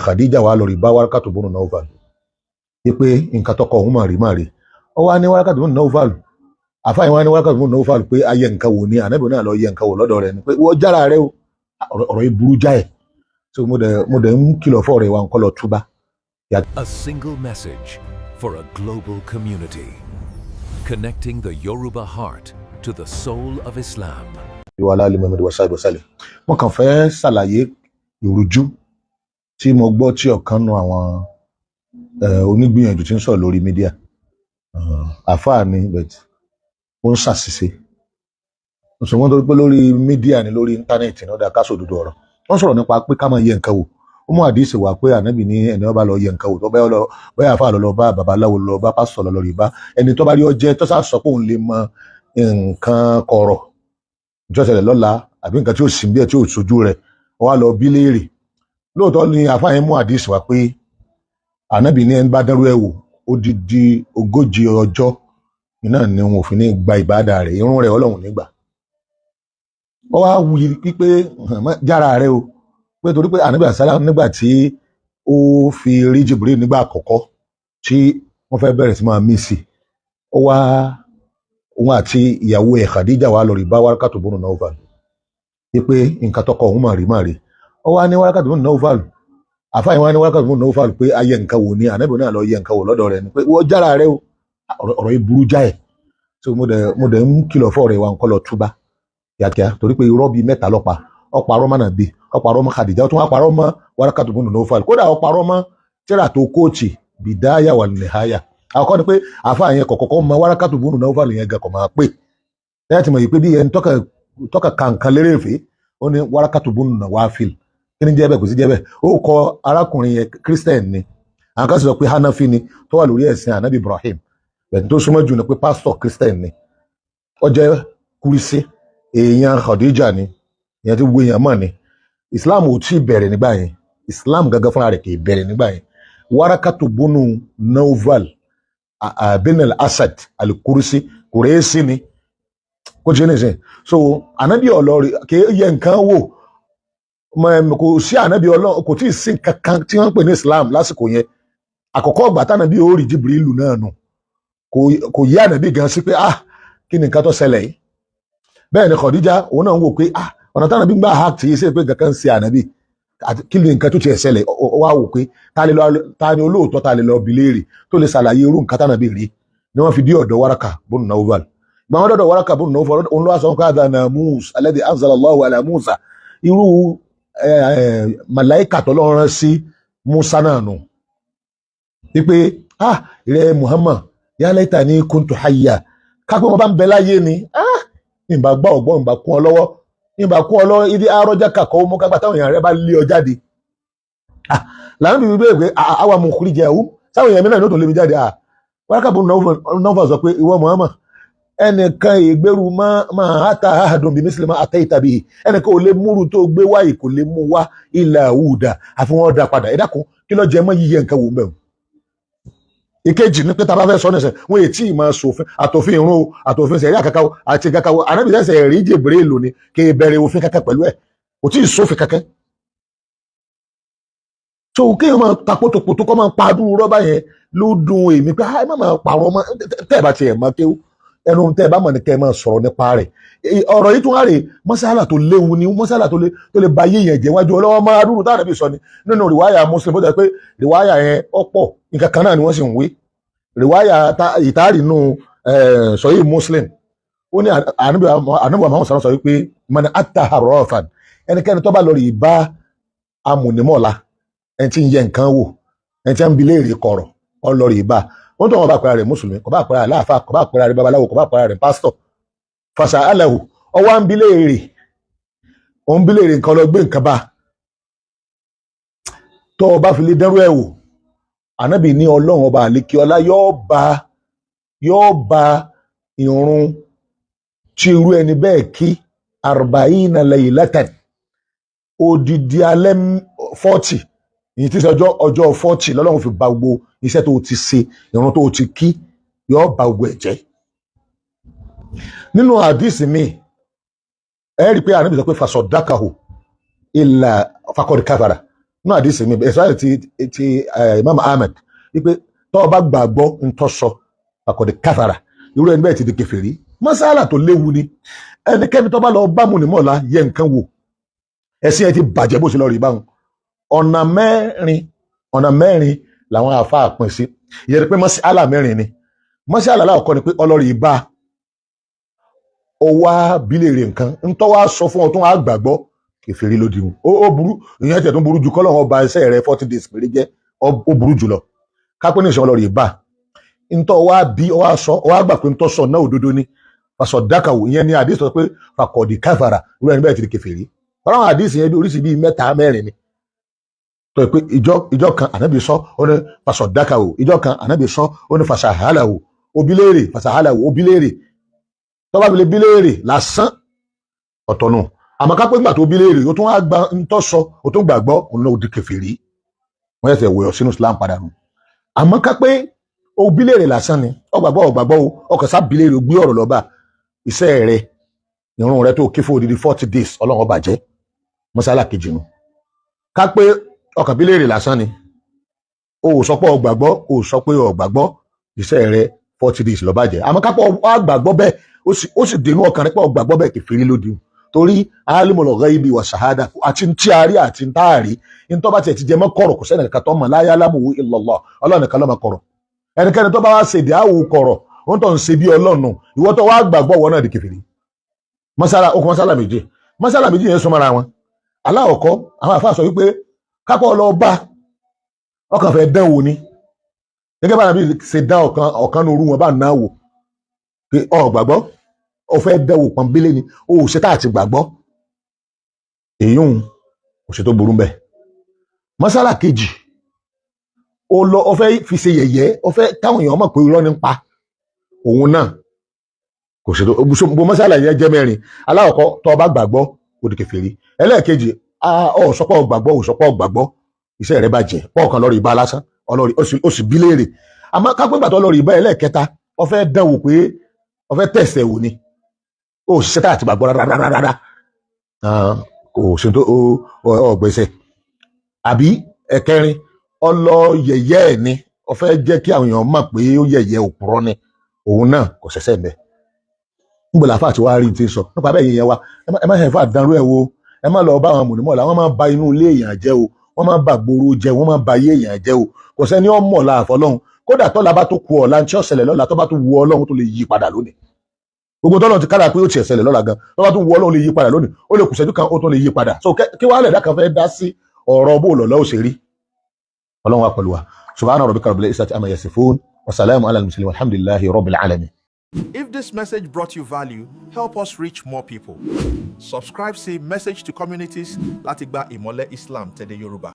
Khadija wà lórí bá Warakatu bùnú Nawfal wípé nǹkan tọkọ òun máa rí ó wá ní Warakatu bùnú Nawfal àfáàyàn wá ní Warakatu bùnú Nawfal pé ayé nǹkan wò ní ànábì náà lọ yẹ nǹkan wò lọ́dọ̀ rẹ̀ ni pé wọ́n jára rẹ o ọ̀rọ̀ yìí burú jáì so mo dẹ̀ ń kìlọ̀ fọ́ rẹ̀ wa nǹkan lọ túbá. A single message for a global community, connecting the Yoruba heart to the soul of Islam. Ìwà aláàlú Muhammad wa sáìbọ̀ sálẹ̀ wọ́n kàn fẹ́ ṣàlàyé ìrújú tí mo gbọ́ tí ọ̀kan nu àwọn onígbìyànjú tí ń sọ̀rọ̀ lórí mídíà àfáà ni but ó ń ṣàṣìṣe wọ́n tó pé lórí mídíà ni lórí íńtánẹ́ẹ̀tì ní ọ̀dà káṣọ òdodo ọ̀rọ̀ wọ́n sọ̀rọ̀ nípa pé ká máa yẹ nǹkan wò ó mú àdìsí wá pé ànábì ní ẹni ọba lọ yẹ nǹkan wò tó bẹ́ẹ̀ àfáà lọ bá babaláwo lọ bá pásítọ̀ lọ rí bá ẹni tó bá rí ọjẹ́ tó sá sọ pé òun lè mọ nǹkan kọ̀rọ̀ ìjọsẹ̀lẹ̀ lọ́la àbí nǹkan tí ó sì ń bí ẹ̀ tí ó sojú rẹ̀ wọ́n á lọ bí léèrè lóòótọ́ ni àfáà yẹn mú àdìsí wá pé ànábì ní ẹni bá dárú ẹ̀ wò odidi 40 ọjọ́ iná ni wọn ò fi ní gba ìbádà rẹ̀ irun rẹ̀ Ọlọ́run nígbà ó wá wuyi pípé jára rẹ̀ o pé torí pé ànábì àsálà nígbà tí ó fi rí Jibril nígbà àkọ́kọ́ tí wọ́n fẹ́ bẹ̀rẹ̀ sí máa mí sí ó wá òun àti ìyàwó ẹ̀ Khadija wà lórí bá Warakatu bùnú Nawfal wípé nǹkan tọkọ òun máa rí ó wá ní Warakatu bùnú Nawfal àfáàyàn wá ní Warakatu bùnú Nawfal pé ayé nǹkan wò ní ànábì náà lọ yẹ nǹkan wò lọ́dọ̀ rẹ̀ ni pé wọ́n jára rẹ̀ o ọ̀rọ̀ yìí burú jáì so mo dẹ̀ ń kìlọ̀ fọ́ rẹ̀ wa nǹkan lọ túbá kíákíá torí pé irọ́ bíi 3 lọ́pa ọ̀parọ́ mọ́ nàbí ọ̀parọ́ mọ́ Khadija ó tún wá parọ́ mọ́ Warakatu bùnú Nawfal kódà ọ̀parọ́ mọ́ tíra tó kóòtì Bidaya wal Nihaya àkọ́kọ́ ni pé àfáàyàn kọ̀kọ́kọ́ mọ Warakatu bùnú Nawfal yẹn gan kọ̀ máa pè lẹ́yìn tí mo yìí pé bí ẹni tọ́ka kankan lérè fè ó ní Warakatu bùnú Nawfal kí ni jẹ́ bẹ́ẹ̀ kò sí jẹ́ bẹ́ẹ̀ ó kọ arákùnrin yẹn Christian ni àwọn kan sọ pé Hanafi ni tó wà lórí ẹ̀sìn Anabi Ibrahim bẹ́ẹ̀ tó súnmọ́ jù ní pé pastor Christian ni ó jẹ́ kúrísí èèyàn Khadija ni èèyàn tí wo èèyàn mọ̀ ni Islam ò tí ì bẹ̀rẹ̀ nígbà yẹn Islam gangan fúnra rẹ̀ kì í bẹ̀rẹ̀ nígbà yẹn Warakatu bùnú Nawfal bin al-Asad al-Kursi kùrẹ́sì ni kó jẹ́ nìyẹn so Anabi ọlọ́rin kì í yẹ nǹkan wò kò sí ànábì Ọlọ́run kò tí ì sí kankan tí wọ́n ń pè ní Islam lásìkò yẹn àkọ́kọ́ ọgbà tánàbí ó rí Jibrilu náà nù kò yí ànábì gan sí pé kí ni nǹkan tó ṣẹlẹ̀ yìí bẹ́ẹ̀ ni Khadija òun náà ń wò pé ọ̀nà tánàbí gbà á tì í sí pé kankan sí ànábì kí ni nǹkan tó tiẹ̀ ṣẹlẹ̀ wá wò pé ta ni olóòótọ́ ta lè lọ bi léèrè tó lè ṣàlàyé irú nǹkan tánàbí rí ni wọ́n fi dí ọ̀dọ̀ Waraka bùnú Nawfal gbà wọ́n dọ̀dọ̀ Waraka bùnú Nawfal òun ló wá sọ pé adana Musa alladhi anzala Allahu ala Musa irú màláíkà tọ́lọ́run sí Musa náà nù wípé ìrẹ́ Muhammad ya laitani kuntu hayya kápẹ́ wọn bá ń bẹ láyé ni ìbá gbá ọ̀gbọ́n ìbá kún ọ lọ́wọ́ ìdí arọ́jà kàkọ́ mú kápá táwọn èèyàn rẹ bá lé ọ jáde làwọn bíbí bẹ́ẹ̀ pé àwa mukhrijahum sáwọn èèyàn mi náà ní ó tó lé mi jáde Warakatu bùnú Nawfal sọ pé ìwọ Muhammad ẹnìkan ìgbèrú máa hátà àádùn bí mísìlẹ̀ máa àtẹ́ ìtàbí ẹnìkan ò lè múrù tó gbé wáyé kò lè mú wá ilẹ̀ àwùdà àfi wọ́n dá padà ẹ̀dàkùn kí ló jẹ mọ́ yíyẹ nǹkan wò mẹ́rin. ìkejì ní pé tá a bá fẹ́ sọ nìṣẹ́ wọ́n ètí ìmọ̀ sòfin àtòfin ìrún o àtòfin sẹ̀rí àkàkà àti ìkàkà ànábì sẹ́sẹ̀ rí Jibrilu ni kí n bẹ̀rẹ̀ òfin kankan pẹ̀lú ẹ̀ kò tí ì sófin kankan. so kéèyàn máa ta pótópótó kọ́ máa pa adúrú rọ́bà yẹn ló dùn èmi pé ẹ má máa pààrọ̀ mọ́ tẹ́ẹ̀ bá tiẹ̀ máa kéwú ẹnu tẹ́ ẹ bá mọ̀ ní kẹ́ ẹ máa sọ̀rọ̀ nípa rẹ̀ ọ̀rọ̀ yìí tún wá rè mọ́sálà tó léwu ni mọ́sálà tó lè ba yé yẹn jẹ́ wájú ọlọ́wọ́ máa dúró táwọn ẹbí sọ ni nínú rìwáyà Muslim ó jẹ́ pé rìwáyà yẹn ọ̀pọ̀ nǹkan kan náà ni wọ́n sì ń wé rìwáyà ìtaárì nù sọ̀yí Muslim ó ní ànábì Muhammad sọ̀rọ̀ sọ wípé man ata harrafan ẹnikẹ́ni tó bá lọ rí bá amúnimọ̀lá ẹni tí ń yẹ nǹkan wò ẹni tí ń bi léèrè kọ̀rọ̀ ọ lọ rí bá wọ́n tó wọn bá pẹ́ra rẹ̀ mùsùlùmí kò bá pẹ́ra aláàfà kò bá pẹ́ra rẹ̀ babaláwo kò bá pẹ́ra rẹ̀ pásítọ̀ fàṣà aláwò ọwọ́ ń bi léèrè òun bi léèrè nǹkan lọ gbé nǹkan bá tó o bá fi lè dẹ́rù ẹ̀ wò ànábì ní Ọlọ́run ọba àlékí ọlá yóò ba ìrun tí irú ẹni bẹ́ẹ̀ kí 40 laylatan odidi alẹ́ 40 èyí tí ọjọ́ 40 lọ́lọ́run fi ba gbogbo iṣẹ́ tó ti ṣe ìrun tó ti kí yóò ba gbogbo ẹ̀ jẹ́. nínú àdìsí mi ẹ rí i pé ànábì sọ pé fasọdákàhù ìlà fakọdì káfàrà náà àdìsí mi ẹ̀sán ti Imam Ahmed wípé tọ́ ọba gbàgbọ́ ntọ́sọ àkọ́dé káfàrà irú ẹni bẹ́ẹ̀ ti di kèfèrí masala tó léwu ni ẹnikẹ́ni tó bá lọ bá múnimọ́lá yẹ nǹkan wò ẹ̀sìn ẹ ti bàjẹ́ bó ṣe lọ rí báwọn ọ̀nà mẹ́rin làwọn àfáà pín sí ìyẹn pé masala mẹ́rin ni masala aláwọ̀kọ́ ni pé ọlọ́rí ibà ó wá bílèrè nǹkan ntọ́ wá sọ fún ọ tó wá gbàgbọ́ kèfèrí ló di ó burú ìyẹn tẹ̀ tó burú ju kọ́lọ́run ọba iṣẹ́ rẹ 40 days péré jẹ́ ó burú jùlọ kápẹ́ ní ìṣẹ́ ọlọ́rí ibà ntọ́ wá bí ọ wá sọ ọ wá gbà pé ntọ́ sọ náà òdodo ni pàṣọ dákàwò ìyẹn ní àdìsí sọ pé fàkọ̀dì káfàrà irú ẹni bẹ́ẹ̀ ti di kèfèrí ọlọ́run àdìsí yẹn bí oríṣi bíi 3 4 ni tó pé ìjọ kan ànábì sọ ó ní pàṣọ dákàwò ìjọ kan ànábì sọ ó ní fàṣàhálàwò obilére fàṣàhálàwò obilére tọ́ba bìlẹ̀ bíléèrè lásán ọ̀tọ̀nù àmọ́ ká pé ńgbà tó bíléèrè ó tún wá gba ntọ́ sọ ó tún gbàgbọ́ òun náà ó di kèfèrí wọ́n yẹ wẹ̀yọ̀ sínú Islam padà nù àmọ́ ká pé ó bíléèrè lásán ni ọgbàgbọ́ o ọkọ̀ sá bíléèrè ó gbé ọ̀rọ̀ lọ́ba iṣẹ́ rẹ ìrun rẹ tó kí fún odidi 40 days ọlọ́run ọba jẹ́ mọ́sálà kejì nù ká pé ọkọ̀ bíléèrè lásán ni o ò sọ pé ọgbàgbọ́ o ò sọ pé ọgbàgbọ́ iṣẹ́ rẹ 40 days ló bàjẹ́ àmọ́ ká pé ọgbàgbọ́ bẹ́ẹ̀ ó sì dénú ọkàn rẹ pé ọgbàgbọ́ bẹ́ẹ̀ kèfèrí lódì torí alimul ghaibi wa shahada àti tí a rí àti tá a rí ní tó bá tiẹ̀ ti jẹ mọ́ kọ̀rọ̀ kò sẹ́ni kankan tó mọ̀ la ya'lamuhu illa Allah ọlọ́run nìkan ló mọ̀ kọ̀rọ̀ ẹnikẹ́ni tó bá wá ṣèdè àwò kọ̀rọ̀ ó ń tọ́ ń ṣe bí ọlọ́run ìwọ tó wá gbàgbọ́ wọn náà di kèfèrí masala méjì yẹn súnmọ́ra wọn aláwọ̀kọ́ àwọn àfáà sọ wípé kápọ̀ lọ bá ọkàn fẹ́ dán wò ni gẹ́gẹ́ bá nàbí ṣe dá ọ̀kan ní orú wọn bá náà wò pé ọ gbàgbọ́ ọ fẹ́ dẹ́wò pọ̀nbílé ni ó ṣe tá àti gbàgbọ́ èyún kò ṣe tó burú bẹ́ẹ̀ masala kejì ó fẹ́ fi ṣe yẹ̀yẹ́ ó fẹ́ káwọn èèyàn mọ̀ pé irọ́ ní pa òun náà kò ṣe tó gbogbo masala yẹn jẹ́ mẹ́rin aláwọ̀kọ́ tó bá gbàgbọ́ ó di kèfèrí ẹlẹ́ẹ̀kejì ọ sọpọ̀ gbàgbọ́ ò sọpọ̀ gbàgbọ́ iṣẹ́ rẹ bàjẹ́ pọ̀ kan lọ́rọ̀ ìbá lásán ó sì bí léèrè àmọ́ kápẹ́gbà tó lọ́rọ̀ ìbá ẹlẹ́ẹ̀kẹta ó fẹ́ dánwò pé ó fẹ́ tẹ̀sẹ̀ wò ni ó ṣiṣẹ́ tá àti gbàgbọ́ rárá kò ṣe tó ọgbẹ́sẹ̀ àbí ẹ̀kẹrin ọlọ yẹ̀yẹ́ ẹ̀ ni ó fẹ́ jẹ́ kí àwọn èèyàn mọ̀ pé ó yẹ̀yẹ́ òpùrọ́ ni òun náà kò ṣẹ̀ṣẹ̀ mẹ́ níbo làáfà àti wàá rí ti sọ nípa bẹ́ẹ̀ yẹn wa ẹ má hẹ̀fà dánrú ẹ̀ wo ẹ má lọ bá àwọn mọ̀lẹ́mọ̀lá wọ́n máa ba inú ilé èèyàn jẹ́ o wọ́n máa ba gbòòrò jẹ́ wọ́n máa ba ayé èèyàn jẹ́ o kò sẹ́ni ó mọ̀ láàfọ́ lọ́hùn kódà tọ́lá bá tó ku ọ̀la tí ó ṣẹlẹ̀ lọ́la tó bá tó wu Ọlọ́run tó lè yí padà lónìí gbogbo tọ́lọ́run ti kára pé ó tiẹ̀ ṣẹlẹ̀ lọ́la gan tó bá tó wu Ọlọ́run lè yí padà lónìí ó lè kù ṣẹ́jú kan ó tó lè yí padà so kí wàá lẹ̀dá kan fẹ́ dá sí ọ̀rọ̀ bó lọ́lọ́ ò ṣe rí Ọlọ́run wa pẹ̀lú wa subhana rabbika rabbil izzati amma yasifun wa salamun ala al-mursalin walhamdulillahi rabbil alamin. If this message brought you value, help us reach more people. Subscribe sí Message to Communities láti gba ìmọ́lẹ̀ Islam tẹ̀dé Yorùbá.